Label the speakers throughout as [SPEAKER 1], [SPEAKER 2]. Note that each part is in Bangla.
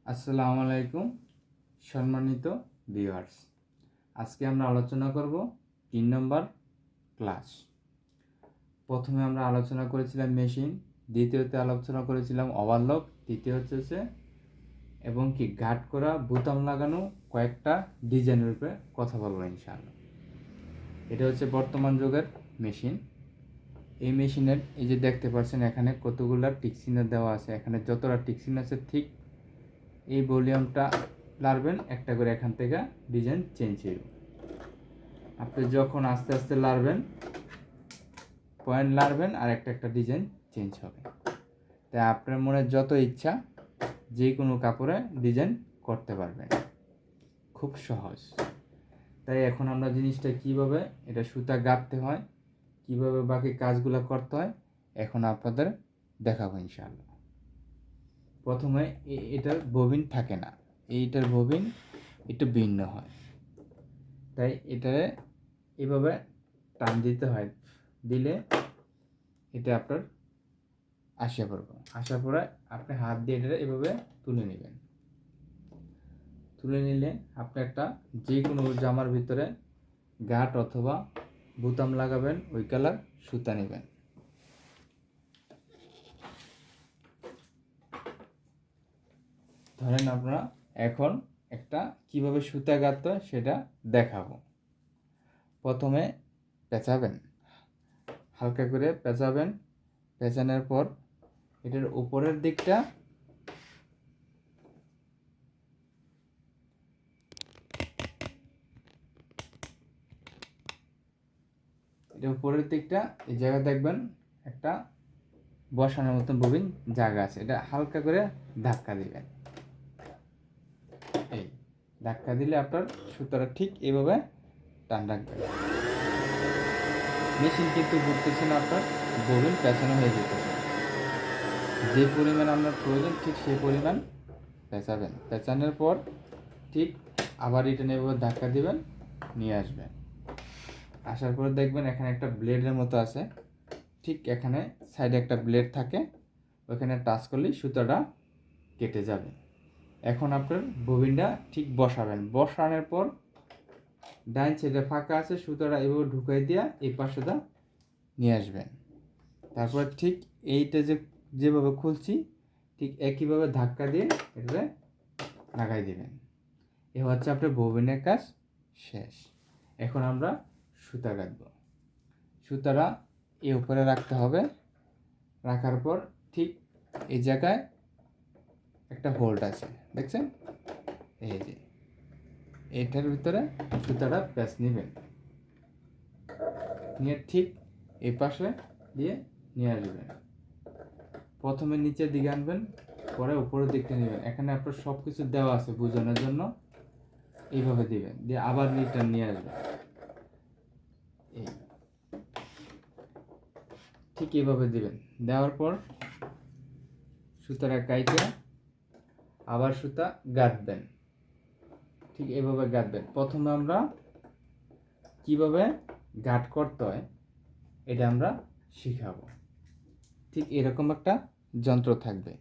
[SPEAKER 1] আসসালামু আলাইকুম সম্মানিত ভিউয়ার্স। আজকে আমরা আলোচনা করব 3 নম্বর ক্লাস। প্রথমে আমরা আলোচনা করেছিলাম মেশিন, দ্বিতীয়তে আলোচনা করেছিলাম ওভারলক, তৃতীয় হচ্ছে এবং কি গার্ড করা বোতাম লাগানো কয়েকটা ডিজাইনের উপরে কথা বলবো ইনশাআল্লাহ। এটা হচ্ছে বর্তমান যুগের মেশিন। এই মেশিনের এই যে দেখতে পাচ্ছেন এখানে কতগুলো টিকচিহ্ন দেওয়া আছে। এখানে যতটা টিকচিহ্ন আছে ঠিক এই ভলিউমটা লাড়বেন, একটা করে এখান থেকে ডিজাইন চেঞ্জ হইব। আপনি যখন আস্তে আস্তে লাড়বেন, পয়েন্ট লাড়বেন আর একটা ডিজাইন চেঞ্জ হবে। তাই আপনার মনে যত ইচ্ছা যে কোনো কাপড়ে ডিজাইন করতে পারবেন, খুব সহজ। তাই এখন আমরা জিনিসটা কিভাবে এটা সুতা গাঁথতে হয়, কিভাবে বাকি কাজগুলো করতে হয় এখন আপনাদের দেখাবো ইনশাআল্লাহ। প্রথমে এটার ববিন থাকে না, এইটার ববিন একটু ভিন্ন হয়, তাই এটারে এভাবে টান দিতে হয়। দিলে এটা আপনার আসার পরে আপনি হাত দিয়ে এটা এভাবে তুলে নেবেন। তুলে নিলে আপনি একটা যে কোনো জামার ভিতরে গাঁট অথবা বোতাম লাগাবেন, ওই কালার সুতা নেবেন। ধরেন আপনারা এখন একটা কিভাবে সুতা গাঁথতে হয় সেটা দেখাবো। প্রথমে পেঁচাবেন, হালকা করে পেঁচাবেন। পেঁচানোর পর এটার উপরের দিকটা এই জায়গা দেখবেন একটা বসানোর মতন ববিন জায়গা আছে, এটা হালকা করে ধাক্কা দিবেন। এই ধাক্কা দিলে আপনার সুতাটা ঠিক এইভাবে টান রাখবেন। মেশিন কিন্তু ঘুরতেছে না, আপনার ববিন পেঁচানো হয়ে যেতেছে। যে পরিমাণ আপনার প্রয়োজন ঠিক সেই পরিমাণ পেঁচাবেন। পেঁচানোর পর ঠিক আবার রিটার্ন এভাবে ধাক্কা দিবেন, নিয়ে আসবেন। আসার পর দেখবেন এখানে একটা ব্লেডের মতো আছে, ঠিক এখানে সাইডে একটা ব্লেড থাকে, ওখানে টাচ করলেই সুতাটা কেটে যাবে। এখন আপনার ববিনটা ঠিক বসাবেন। বসানোর পর ডাইন সাইডে ফাঁকা আছে, সুতাটা এভাবে ঢুকাই দিয়া এই পাশেটা নিয়ে আসবেন। তারপর ঠিক এইটা যেভাবে খুলছি ঠিক একইভাবে ধাক্কা দিয়ে এটা লাগাই দিবেন। এ হচ্ছে আপনার ববিনের কাজ শেষ। এখন আমরা সুতা কাটব। সুতাটা এ উপরে রাখতে হবে। রাখার পর ঠিক এই জায়গায় একটা হোল্ড আছে, দেখছেন? এই যে এটার ভিতরে সুতাটা প্যাঁচ নেবেন, নিয়ে ঠিক এই পাশে দিয়ে নিয়ে আসবেন। প্রথমে নিচের দিকে আনবেন, পরে উপরের দিকটা নেবেন। এখানে আপনার সব কিছু দেওয়া আছে বোঝানোর জন্য, এইভাবে দিবেন, দিয়ে আবার রিটার্ন নিয়ে আসবেন। এই ঠিক এইভাবে দিবেন। দেওয়ার পর সুতাটা কাইটে আবার সুতা গাঁথবেন, ঠিক এইভাবে গাঁথবেন। প্রথমে আমরা কিভাবে গাঁট করতে হয় এটা আমরা শিখাবো। ঠিক এরকম একটা যন্ত্র থাকবে।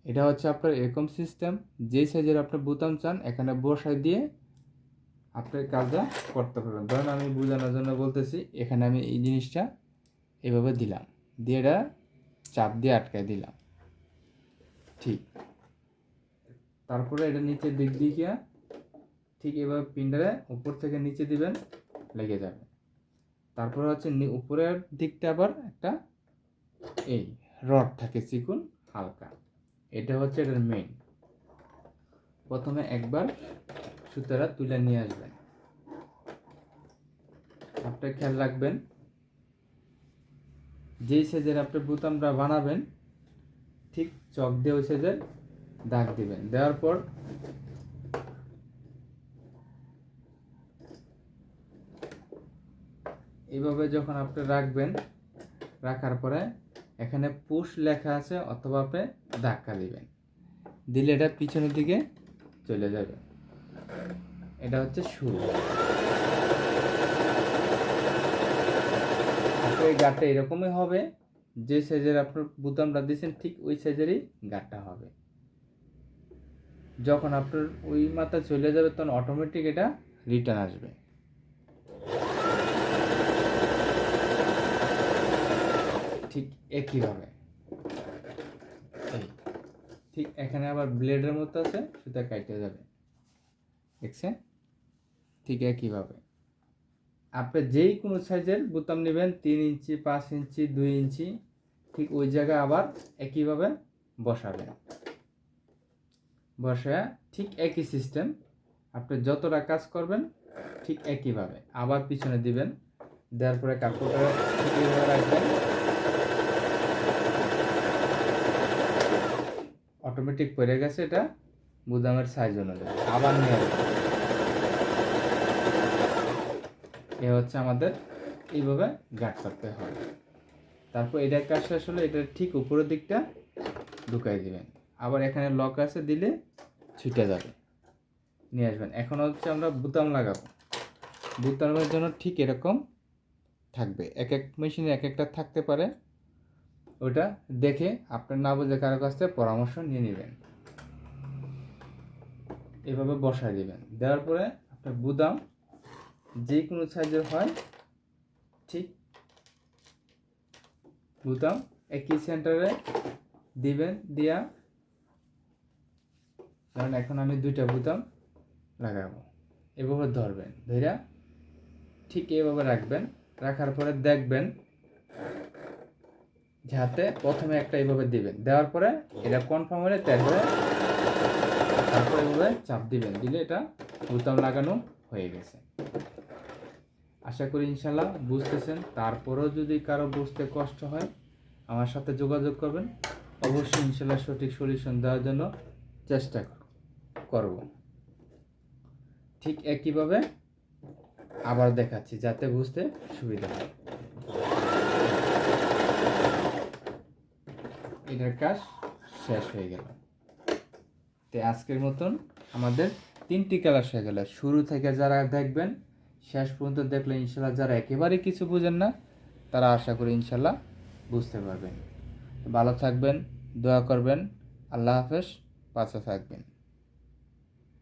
[SPEAKER 1] এটা হচ্ছে আপনার এরকম সিস্টেম, যে সাইজের আপনার বোতাম চান এখানে বসাই দিয়ে আপনার কাজটা করতে পারবেন। ধরুন আমি বোঝানোর জন্য বলতেছি, এখানে আমি এই জিনিসটা এভাবে দিলাম, দিয়ে এটা চাপ দিয়ে আটকায় দিলাম। ঠিক তারপরে এটা নিচের দিক দিয়ে ঠিক এভাবে পিনটারে উপর থেকে নিচে দিবেন, লেগে যাবে। তারপরে হচ্ছে উপরের দিকটা আবার একটা এই রড থাকে চিকুন হালকা, এটা হচ্ছে এটার মেইন। প্রথমে একবার সুতাটা তুলে নিয়ে আসবেন। আপনি খেয়াল রাখবেন যেই সাইজের আপনি বোতামটা বানাবেন ঠিক চক দিয়ে ওই সাইজের দাগ দিবেন। দেওয়ার পর এইভাবে যখন আপনি রাখবেন, রাখার পরে এখানে পুশ লেখা আছে অথবা আপনি ধাক্কা দিবেন, দিলে এটা পিছনের দিকে চলে যাবে। এটা হচ্ছে শুরু। এই গাঁটটা এরকমই হবে, যে সাইজের আপনার বোতামটা দিয়েছেন ঠিক ওই সাইজেরই গাঁটটা হবে। যখন আপনার ওই মাথা চলে যাবে তখন অটোমেটিক এটা রিটার্ন আসবে। ঠিক একইভাবে ঠিক এখানে আবার ব্লেডের মতো আছে, সেটা কাটতে যাবে, দেখছেন? ঠিক একইভাবে আপনি যেই কোনো সাইজের বোতাম নেবেন, 3 ইঞ্চি, 5 ইঞ্চি, 2 ইঞ্চি, ঠিক ওই জায়গায় আবার একইভাবে বসাবেন। বসায় ঠিক একই সিস্টেম আপনি যতটা কাজ করবেন ঠিক একইভাবে আবার পিছনে দিবেন। দেওয়ার পরে কাপড়টা ঠিক এইভাবে রাখবেন, অটোমেটিক পড়ে গেছে, এটা বোতামের সাইজ অনুযায়ী আবার নিয়ে আসবেন। এ হচ্ছে আমাদের এইভাবে গার্ড করতে হয়। তারপর এটার কাজ শেষ হলে এটা ঠিক উপরের দিকটা ঢুকাই দিবেন, আবার এখানে লক আছে, দিলে ছুটে যাবে, নিয়ে আসবেন। এখন হচ্ছে আমরা বোতাম লাগাবো। বোতামের জন্য ঠিক এরকম থাকবে, এক এক মেশিনে এক একটা থাকতে পারে, ওটা দেখে আপনার না বুঝে কারো কাছ থেকে পরামর্শ নিয়ে নেবেন। এভাবে বসায় দিবেন। দেওয়ার পরে আপনার বোতাম যে কোনো সাইজের হয়, ঠিক বোতাম একই সেন্টারে দিবেন। দিয়া কারণ এখন আমি 2টা বোতাম লাগাবো, এভাবে ধরবেন, ধরে ঠিক এভাবে রাখবেন। রাখার পরে দেখবেন যাতে প্রথমে একটা এইভাবে দিবেন, দেওয়ার পরে এটা কনফার্ম হলে তারপরে এইভাবে চাপ দিবেন, দিলে এটা বোতাম লাগানো হয়ে গেছে। আশা করি ইনশাল্লাহ বুঝতেছেন। তারপরেও যদি কারো বুঝতে কষ্ট হয় আমার সাথে যোগাযোগ করবেন, অবশ্যই ইনশাল্লাহ সঠিক সলিউশন দেওয়ার জন্য চেষ্টা করব। ঠিক একইভাবে আবার দেখাচ্ছি যাতে বুঝতে সুবিধা হয়। এটার কাজ শেষ হয়ে গেল। তো আজকের মতন আমাদের 3টি ক্লাস হয়ে গেল। শুরু থেকে যারা দেখবেন শেষ পর্যন্ত দেখলে ইনশাল্লাহ যারা একেবারেই কিছু বুঝেন না তারা আশা করি ইনশাল্লাহ বুঝতে পারবেন। ভালো থাকবেন, দোয়া করবেন। আল্লাহ হাফেজ, পাশে থাকবেন।